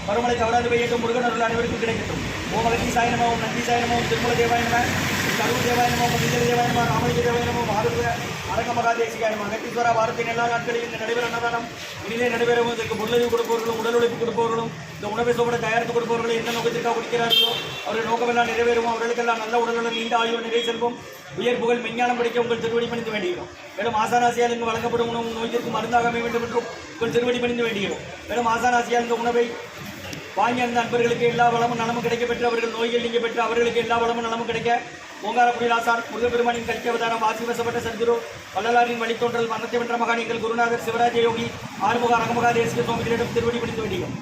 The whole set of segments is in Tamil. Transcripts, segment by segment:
பருமலை தவறாது பெய்யட்டும். முருகன் அருள் அனைவருக்கும் கிடைக்கட்டும். ஓம் அகத்தி சாய நம, ஓம் நந்தி சாய நம, ஓம் திருமல தேவாய நம, கருவு தேவாய நம, மகிழ்ச்சி தேவாய நம, ராமலிங்க தேவாய நம, அரங்க மகாதேசிகாய நம. அகத்தீஸ்வரா வாரத்தின் எல்லா நாட்களிலும் இந்த நடைபெற அன்னதானம் இனிதே நடைபெறும். இதற்கு பொருளுதவி கொடுப்பவர்களும் உடல் உழைப்பு கொடுப்பவர்களும் இந்த உணவை சோபட தயாரித்து கொடுப்பவர்கள் எந்த நோக்கத்திற்காக குடிக்கிறார்களோ அவர்கள் நோக்கமெல்லாம் நிறைவேறும். அவர்களுக்கெல்லாம் நல்ல உடலுடன் நீண்ட ஆயுள் நிறை செல்வம் உயர் புகழ் மெஞ்ஞானம் படிக்க உங்கள் திருவடி பணிந்து வேண்டுகிறோம். மேலும் ஆசானாசியால் இங்கு வழங்கப்படும் உணவு நோய்க்கு மருந்தாக அமைய வேண்டும் என்றும் உங்கள் திருவடி பணிந்து வேண்டுகிறோம். மேலும் ஆசானாசியால் இந்த உணவை வாங்கி அந்த நண்பர்களுக்கு எல்லா வளமும் நலமும் கிடைக்க பெற்று அவர்கள் நோய்கள் நீங்க பெற்று அவர்களுக்கு எல்லா வளமும் நலமும் கிடைக்க ஓங்காரக்குடியில் ஆசான் முருகப்பெருமானின் கல்வி அவதாரம் ஆசீர்வசப்பட்ட சத்குரு வள்ளலாரின் வழித்தோன்றல் மரணத்தை வென்ற மகானிகள் குருநாதர் சிவராஜ யோகி ஆறுமுக அரங்கமகா தேசிக சுவாமிகளிடம் திருவடி பிடித்து வேண்டியும்.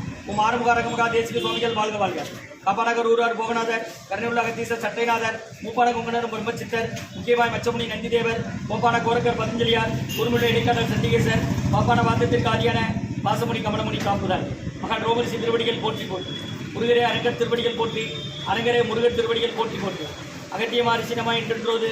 ஆறுமுக அரங்கமகா தேசிக சுவாமிகள் வாழ்க வாழ்க. காப்பாநகர் ஊரார் போகநாதர் கருணையுள்ள அகத்தீசர் சட்டைநாதர் மூப்பான குங்கனர் பிரம்மச்சித்தர் முக்கியமாய் மச்சமுனி நந்திதேவர் கோப்பான கோரக்கர் பதஞ்சலியார் குருமுள்ள இடைக்காடர் சண்டிகேசர் பாப்பான வாந்தத்திற்கு ஆதியான பாசமுனி கமலமுனி காப்புதல் மகான் ரோமரிசி திருவடிகள் போற்றி போற்றி முருகரே அரங்கர் திருவடிகள் போற்றி அரங்கரே முருகர் திருவடிகள் போற்றி போற்றி அகத்தியமாரி சினமா என்றென்றோது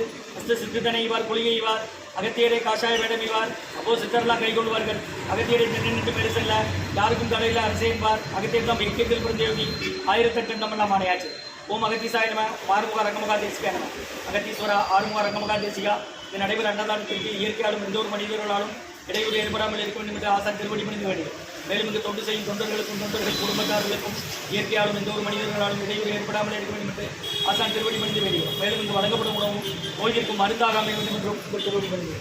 சித்தனை இவார் கொள்கை இவார் அகத்தியரை காஷாய வேடம் இவார் அப்போ சித்தரெல்லாம் கை கொள்வார்கள். அகத்தியரை நின்று மேலே செல்ல யாருக்கும் தலையில் அரசு என்பார். அகத்தியர் தான் இயக்கத்தில் பிறந்தேவி 1008 நம்மெல்லாம் ஆணையாச்சு. ஓம் அகத்தீசாய நம, ஆறுமுக ரங்கமகா தேசிகா நம. அகத்தீஸ்வரா ஆறுமுக ரங்கமகா தேசிகா. இது நடைபெற அன்னதானத்திற்கு இயற்கையாலும் எந்த ஒரு மனிதர்களாலும் இடையூறு ஏற்படாமல் இருக்க வேண்டும் என்று ஆசான் திருவடி பணிந்து வேண்டும். மேலும் இங்கு தொண்டு செய்யும் தொண்டர்களுக்கும் தொண்டர்கள் குடும்பத்தார்களுக்கும் இயற்கையாலும் எந்த ஒரு மனிதர்களாலும் இடையூறு ஏற்படாமல் இருக்க வேண்டும் என்று ஆசான் திருவடி பணிந்து வேண்டும். மேலும் இங்கு வழங்கப்படும் உணவும் நோய்க்கும் மருந்தாக அமைய வேண்டும் என்றும் திருவடி பணிந்து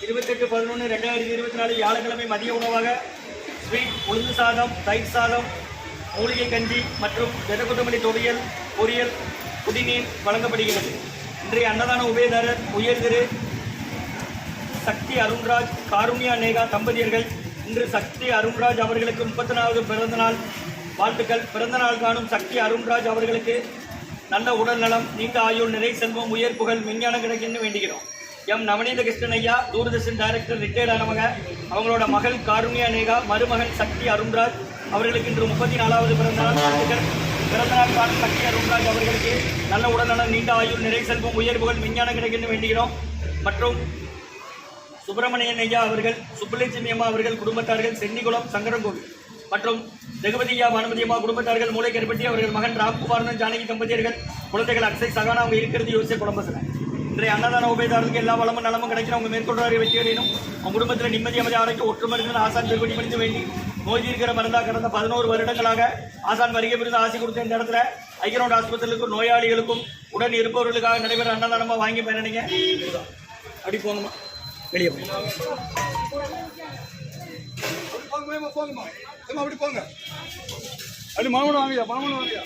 இருபத்தெட்டு 11/2024 வியாழக்கிழமை மதிய உணவாக ஸ்வீட் உளுந்து சாதம், தயிர் சாதம், மூலிகை கஞ்சி மற்றும் வெதக்குத்தமல்லி துவையல், பொரியல், குடிநீர் வழங்கப்படுகிறது. இன்றைய அன்னதான உபயதாரர் உயர் திரு சக்தி அருண்ராஜ் காருண்யா நேகா தம்பதியர்கள். இன்று சக்தி அருண்ராஜ் அவர்களுக்கு 34வது பிறந்தநாள் வாழ்த்துக்கள். பிறந்தநாள் காணும் சக்தி அருண்ராஜ் அவர்களுக்கு நல்ல உடல் நலம், நீண்ட ஆயுள், நிறை செல்வம், உயர் புகழ், விஞ்ஞானம் கிடைக்குன்னு வேண்டுகிறோம். எம் நவநீத கிருஷ்ணன் ஐயா தூர்தர்ஷன் டைரக்டர் ரிட்டையர்ட் ஆனவங்க. அவங்களோட மகள் காருண்யா நேகா, மருமகன் சக்தி அருண்ராஜ் அவர்களுக்கு இன்று 34வது பிறந்தநாள் வாழ்த்துக்கள். பிறந்தநாள் காணும் சக்தி அருண்ராஜ் அவர்களுக்கு நல்ல உடல்நலம், நீண்ட ஆயுள், நிறை செல்வம், உயர் புகழ், விஞ்ஞானம் கிடைக்குன்னு வேண்டுகிறோம். மற்றும் சுப்பிரமணியன் ஐயா அவர்கள், சுப்புலட்சுமி அம்மா அவர்கள் குடும்பத்தார்கள், சென்னிகுளம் சங்கரங்கோவில் மற்றும் ஜெகபதியா பானுமதியம்மா குடும்பத்தார்கள், மூளைக்கருப்பட்டி அவர்கள் மகன் ராம்குமாரன் ஜானகி தம்பதியர்கள், குழந்தைகள் அக்ஷய் சகானா அவங்க இருக்கிறது யோசிச்ச குடும்பத்தில். இன்றைய அன்னதான உபயதாரருக்கு எல்லா வளமும் நலமும் கிடைக்கிற அவங்க மேற்கொள்வாரி வெற்றியடையணும். அவங்க குடும்பத்தில் நிம்மதி அமைதி ஆரோக்கிய ஒற்றுமருந்து ஆசான் திருப்படி பணிந்து வேண்டி நோய் தீர்க்கிற மருந்தாக கடந்த 11 வருடங்களாக ஆசான் வருகை புரிந்து ஆசை கொடுத்த இந்த இடத்துல ஐக்கியரோட ஆஸ்பத்திரிகளுக்கும் நோயாளிகளுக்கும் உடன் இருப்பவர்களுக்காக நடைபெற அன்னதானமாக வாங்கி பயணிங்க. அப்படி போங்கம்மா, வெளியே போங்க, அப்படி போங்க. அப்படி மாமன் வாங்கயா, மாமன் வாங்கயா,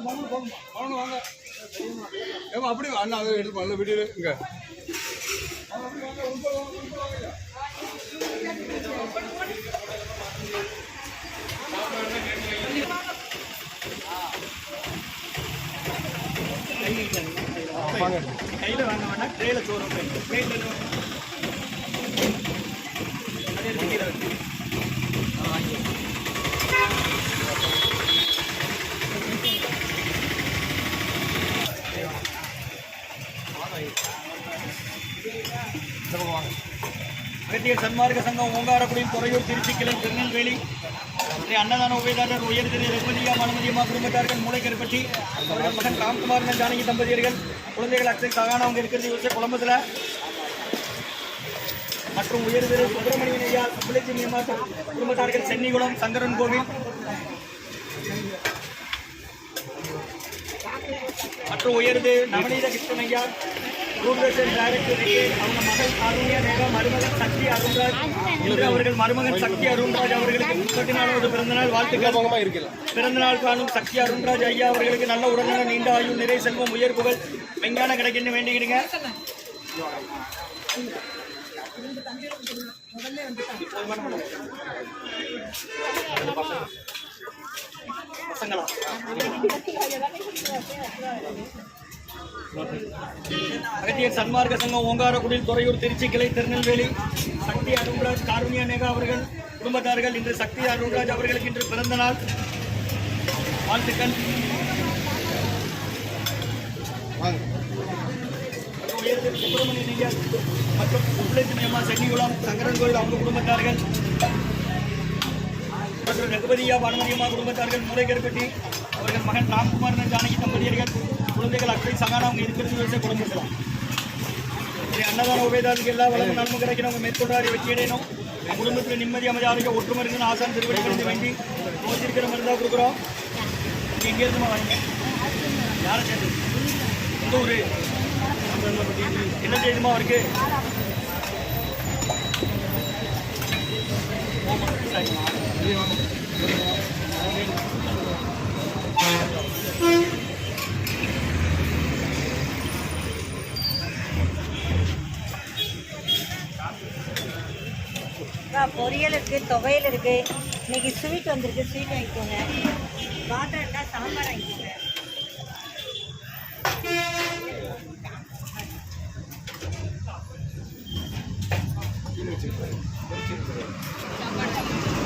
மாமன் போங்க, மாமன் வாங்க. ஏமா அப்படி அண்ணா அதை எடுத்து பண்ணல வீடியோ இங்க கையில் வாங்க வேண்டாம், ட்ரெயில சோறு அகத்தியர் சன்மார்க்க சங்கம் ஓங்காரக்குடியில் துறையூர் திருச்சிக்கிளை திருநெல்வேலி. அன்னதான உபயதாரர் உயர் திரு ரகுமதியா மனுமதியம்மா குடும்பத்தார்கள், மூளைக்கருப்பட்டி அவர்கள் மகன் ராம்குமாரன் ஜானகி தம்பதியர்கள், குழந்தைகள் அக்ஷய் சகானா அவங்க இருக்கிறது யோசிச்ச குழம்புல மற்றும் உயர் திரு சுப்பிரமணியன் ஐயா சுப்புலட்சுமி அம்மா குடும்பத்தார்கள், சென்னிகுளம் சங்கரன் கோவில் மற்றும் உயர்ந்து நவநீத கிருஷ்ணன் ஐயா தூர்தர்ஷன் டைரக்டர் அவங்க மகள் காருண்யா நேகா, மருமகன் சக்தி அருண்ராஜ். இன்று அவர்கள் மருமகன் சக்தி அருண்ராஜ் அவர்களுக்கு 34வது பிறந்தநாள் வாழ்த்துக்கள். பிறந்தநாள் காணும் சக்தி அருண்ராஜ் ஐயா அவர்களுக்கு நல்ல உடல்நலம், நீண்ட ஆயுள், நிறை செல்வம், உயர் புகழ், விஞ்ஞானம் கிடைக்குன்னு வேண்டிக்கிடுங்க. பசங்களா அகத்தியர் சன்மார்க்க சங்கம் ஓங்காரக்குடில் துறையூர் திருச்சி கிளை திருநெல்வேலி சக்தி அருண்ராஜ் காருண்யா நேகா அவர்கள் குடும்பத்தார்கள் இன்று சக்தி அருண்ராஜ் அவர்களுக்கு இன்று பிறந்த நாள் வாழ்த்துக்கள். சுப்பிரமணிய ஐயர் மற்றும் உப்பிளைத்துணை அம்மா சென்னிகுளம் சங்கரன் கோயில் அவங்க குடும்பத்தார்கள் மற்றும் ரகுபதியா பானுமதியம்மா குடும்பத்தார்கள் மூளைக்கருப்பட்டி அவர்கள் மகன் ராம்குமார் ஜானகி தம்பதியர்கள் குழந்தைகள் அக்ஷய் சகானா அவங்க இருக்கிறது வயசு குடும்பத்தில் அன்னதான உபயதாருக்கு எல்லா வளமும் நன்மை கிடைக்கணும். அவங்க மேற்கொண்டாடி வெற்றியடையணும். குடும்பத்தில் நிம்மதி அமைதி ஆரோக்கியம் ஒற்றுமை இருக்குன்னு ஆசான் திருவடிகளுக்கு வேண்டி நோச்சிருக்கிற மருந்தாக கொடுக்குறோம். எங்கேருந்துமா வாங்க யாரை சேர்ந்து இந்த ஊர் என்ன செய்யுமா அவருக்கு பொரியல் இருக்கு, துவையல் இருக்கு. இன்னைக்கு ஸ்வீட் வந்திருக்கு, ஸ்வீட் வாங்கிக்கோங்க. வாட்டர் இருந்தால் சாம்பார் வாங்கிக்கோங்க. சாப்பாடு